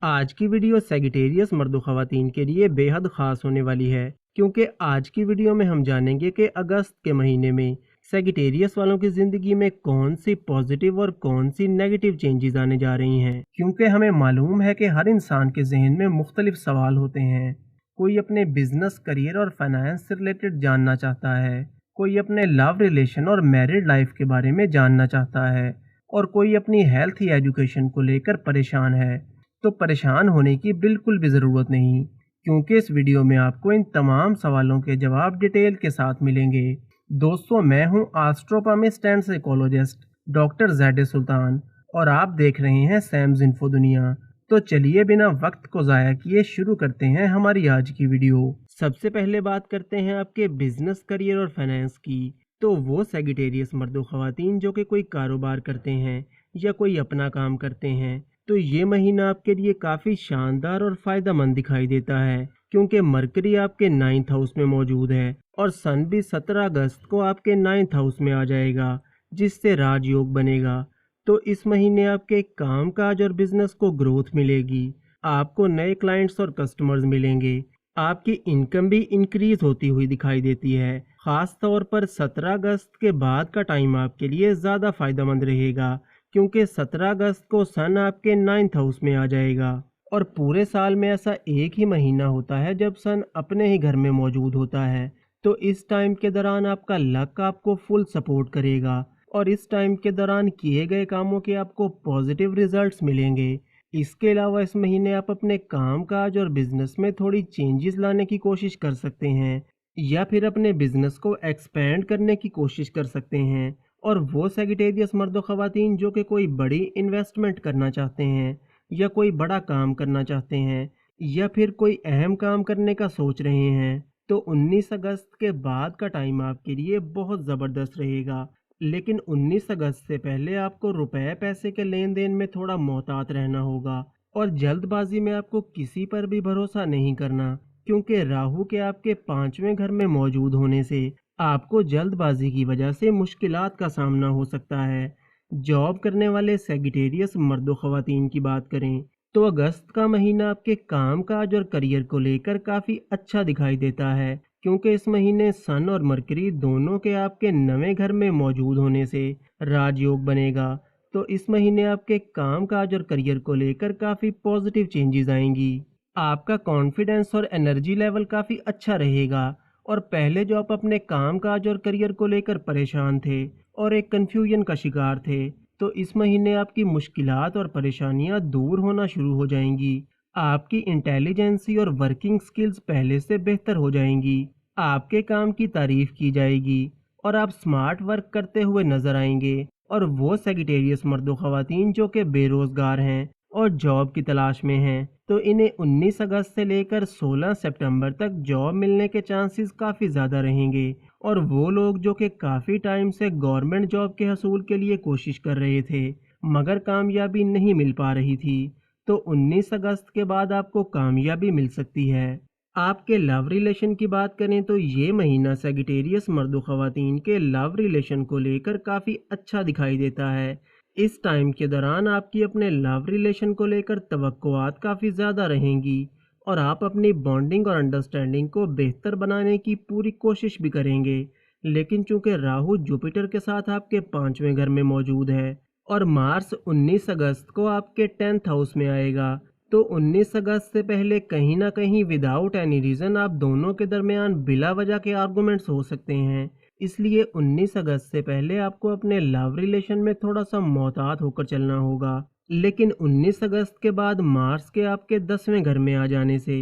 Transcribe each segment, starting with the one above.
आज की video Sagittarius मर्द व ख़वातीन के लिए बेहद ख़ास होने वाली है, क्योंकि आज की वीडियो में हम जानेंगे कि अगस्त के महीने में सेगिटेरियस वालों की ज़िंदगी में कौन सी पॉजिटिव और कौन सी नेगेटिव चेंजेस आने जा रही हैं। क्योंकि हमें मालूम है कि हर इंसान के जहन में मुख्तलिफ सवाल होते हैं। कोई अपने बिजनेस, करियर और फाइनेंस से रिलेटेड जानना चाहता है, कोई अपने लव रिलेशन और मैरिड लाइफ के बारे में जानना चाहता है, और कोई अपनी हेल्थ या एजुकेशन को लेकर परेशान है। तो परेशान होने की बिल्कुल भी ज़रूरत नहीं, क्योंकि इस वीडियो में आपको इन तमाम सवालों के जवाब डिटेल के साथ मिलेंगे। दोस्तों, मैं हूं एस्ट्रोपॉमिस्ट एंड साइकोलॉजिस्ट डॉक्टर ज़ैड सुल्तान, और आप देख रहे हैं सैम्स इन्फो दुनिया। तो चलिए बिना वक्त को ज़ाया किए शुरू करते हैं हमारी आज की वीडियो। सबसे पहले बात करते हैं आपके बिजनेस, करियर और फाइनेंस की। तो वो सेगिटेरियस मर्द व ख़वातीन जो कि कोई कारोबार करते हैं या कोई अपना काम करते हैं, तो ये महीना आपके लिए काफ़ी शानदार और फ़ायदेमंद दिखाई देता है, क्योंकि मरकरी आपके 9th हाउस में मौजूद है और सन भी 17 अगस्त को आपके 9th हाउस में आ जाएगा, जिससे राजयोग बनेगा। तो इस महीने आपके काम काज और बिजनेस को ग्रोथ मिलेगी, आपको नए क्लाइंट्स और कस्टमर्स मिलेंगे, आपकी इनकम भी इंक्रीज होती हुई दिखाई देती है। ख़ास तौर पर 17 अगस्त के बाद का टाइम आपके लिए ज़्यादा फ़ायदेमंद रहेगा, क्योंकि 17 अगस्त को सन आपके 9th हाउस में आ जाएगा। और पूरे साल में ऐसा एक ही महीना होता है जब सन अपने ही घर में मौजूद होता है। तो इस टाइम के दौरान आपका लक आपको फुल सपोर्ट करेगा, और इस टाइम के दौरान किए गए कामों के आपको पॉजिटिव रिजल्ट्स मिलेंगे। इसके अलावा इस महीने आप अपने काम काज और बिजनेस में थोड़ी चेंजेस लाने की कोशिश कर सकते हैं, या फिर अपने बिजनेस को एक्सपेंड करने की कोशिश कर सकते हैं। और वो सेगिटेरियस मर्द व ख़वातीन जो कि कोई बड़ी इन्वेस्टमेंट करना चाहते हैं, या कोई बड़ा काम करना चाहते हैं, या फिर कोई अहम काम करने का सोच रहे हैं, तो 19 अगस्त के बाद का टाइम आपके लिए बहुत ज़बरदस्त रहेगा। लेकिन 19 अगस्त से पहले आपको रुपए पैसे के लेन देन में थोड़ा मोहतात रहना होगा, और जल्दबाजी में आपको किसी पर भी भरोसा नहीं करना, क्योंकि राहु के आपके 5वें घर में मौजूद होने से आपको जल्दबाजी की वजह से मुश्किलात का सामना हो सकता है। जॉब करने वाले सेगिटेरियस मर्द व ख़वातीन की बात करें, तो अगस्त का महीना आपके काम काज और करियर को लेकर काफ़ी अच्छा दिखाई देता है, क्योंकि इस महीने सन और मरकरी दोनों के आपके 9वें घर में मौजूद होने से राजयोग बनेगा। तो इस महीने आपके काम काज और करियर को लेकर काफ़ी पॉजिटिव चेंजेस आएंगी। आपका कॉन्फिडेंस और एनर्जी लेवल काफ़ी अच्छा रहेगा, और पहले जो आप अपने काम काज और करियर को लेकर परेशान थे और एक कन्फ्यूजन का शिकार थे, तो इस महीने आपकी मुश्किलात और परेशानियां दूर होना शुरू हो जाएंगी। आपकी इंटेलिजेंसी और वर्किंग स्किल्स पहले से बेहतर हो जाएंगी, आपके काम की तारीफ की जाएगी, और आप स्मार्ट वर्क करते हुए नजर आएंगे। और वो सेगिटेरियस मर्दों ख़वातीन जो कि बेरोज़गार हैं और जॉब की तलाश में हैं, तो इन्हें 19 अगस्त से लेकर 16 सितंबर तक जॉब मिलने के चांसेस काफ़ी ज़्यादा रहेंगे। और वो लोग जो कि काफ़ी टाइम से गवर्नमेंट जॉब के हसूल के लिए कोशिश कर रहे थे, मगर कामयाबी नहीं मिल पा रही थी, तो 19 अगस्त के बाद आपको कामयाबी मिल सकती है। आपके लव रिलेशन की बात करें, तो ये महीना सेगिटेरियस मर्द व ख़वातीन के लव रिलेशन को लेकर काफ़ी अच्छा दिखाई देता है। इस टाइम के दौरान आपकी अपने लव रिलेशन को लेकर तवक्कुआत काफ़ी ज़्यादा रहेंगी, और आप अपनी बॉन्डिंग और अंडरस्टैंडिंग को बेहतर बनाने की पूरी कोशिश भी करेंगे। लेकिन चूंकि राहु जुपिटर के साथ आपके 5वें घर में मौजूद है, और मार्स 19 अगस्त को आपके 10th हाउस में आएगा, तो 19 अगस्त से पहले कहीं ना कहीं विदाउट एनी रीज़न आप दोनों के दरमियान बिला वजह के आर्गूमेंट्स हो सकते हैं। इसलिए 19 अगस्त से पहले आपको अपने लव रिलेशन में थोड़ा सा मोहतात होकर चलना होगा। लेकिन 19 अगस्त के बाद मार्स के आपके 10वें घर में आ जाने से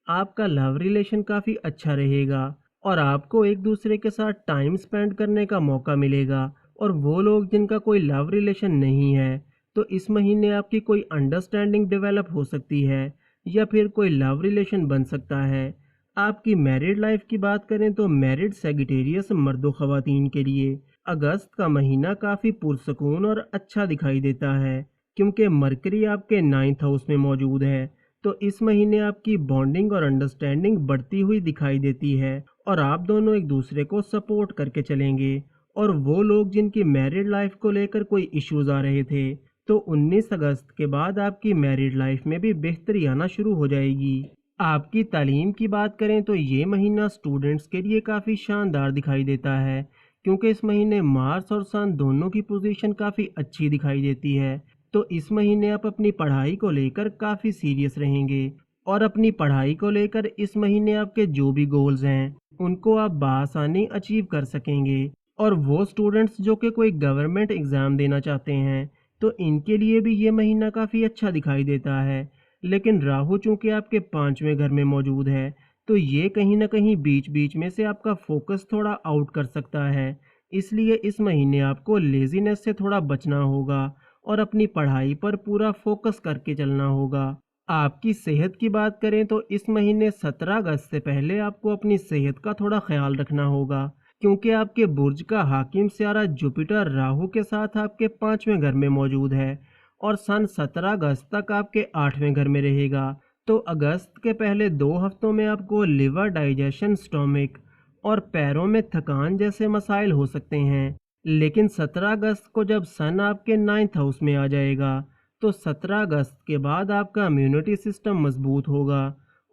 आपका लव रिलेशन काफ़ी अच्छा रहेगा, और आपको एक दूसरे के साथ टाइम स्पेंड करने का मौका मिलेगा। और वो लोग जिनका कोई लव रिलेशन नहीं है, तो इस महीने आपकी कोई अंडरस्टैंडिंग डेवलप हो सकती है, या फिर कोई लव रिलेशन बन सकता है। आपकी मैरिड लाइफ की बात करें, तो मैरिड सेगिटेरियस मर्दों ख़वातीन के लिए अगस्त का महीना काफ़ी पुरसकून और अच्छा दिखाई देता है, क्योंकि मरकरी आपके 9th हाउस में मौजूद है। तो इस महीने आपकी बॉन्डिंग और अंडरस्टैंडिंग बढ़ती हुई दिखाई देती है, और आप दोनों एक दूसरे को सपोर्ट करके चलेंगे। और वो लोग जिनकी मैरिड लाइफ को लेकर कोई इश्यूज़ आ रहे थे, तो 19 अगस्त के बाद आपकी मैरिड लाइफ में भी बेहतरी आना शुरू हो जाएगी। आपकी तालीम की बात करें तो ये महीना स्टूडेंट्स के लिए काफ़ी शानदार दिखाई देता है, क्योंकि इस महीने मार्स और सन दोनों की पोजीशन काफ़ी अच्छी दिखाई देती है। तो इस महीने आप अपनी पढ़ाई को लेकर काफ़ी सीरियस रहेंगे, और अपनी पढ़ाई को लेकर इस महीने आपके जो भी गोल्स हैं उनको आप बआसानी अचीव कर सकेंगे। और वो स्टूडेंट्स जो कि कोई गवर्नमेंट एग्ज़ाम देना चाहते हैं, तो इनके लिए भी ये महीना काफ़ी अच्छा दिखाई देता है। लेकिन राहु चूँकि आपके 5वें घर में मौजूद है, तो ये कहीं ना कहीं बीच बीच में से आपका फोकस थोड़ा आउट कर सकता है। इसलिए इस महीने आपको लेज़ीनेस से थोड़ा बचना होगा और अपनी पढ़ाई पर पूरा फोकस करके चलना होगा। आपकी सेहत की बात करें तो इस महीने 17 अगस्त से पहले आपको अपनी सेहत का थोड़ा ख्याल रखना होगा, क्योंकि आपके बुर्ज का हाकिम सियारा जुपिटर राहु के साथ आपके 5वें घर में मौजूद है और सन 17 अगस्त तक आपके 8वें घर में रहेगा। तो अगस्त के पहले 2 हफ्तों में आपको लिवर, डाइजेशन, स्टोमिक और पैरों में थकान जैसे मसाइल हो सकते हैं। लेकिन 17 अगस्त को जब सन आपके 9th हाउस में आ जाएगा, तो 17 अगस्त के बाद आपका इम्यूनिटी सिस्टम मजबूत होगा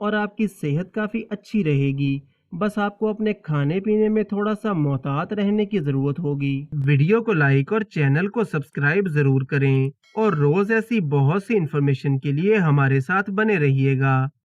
और आपकी सेहत काफ़ी अच्छी रहेगी। बस आपको अपने खाने पीने में थोड़ा सा मोहतात रहने की ज़रूरत होगी। वीडियो को लाइक और चैनल को सब्सक्राइब ज़रूर करें, और रोज़ ऐसी बहुत सी इन्फॉर्मेशन के लिए हमारे साथ बने रहिएगा।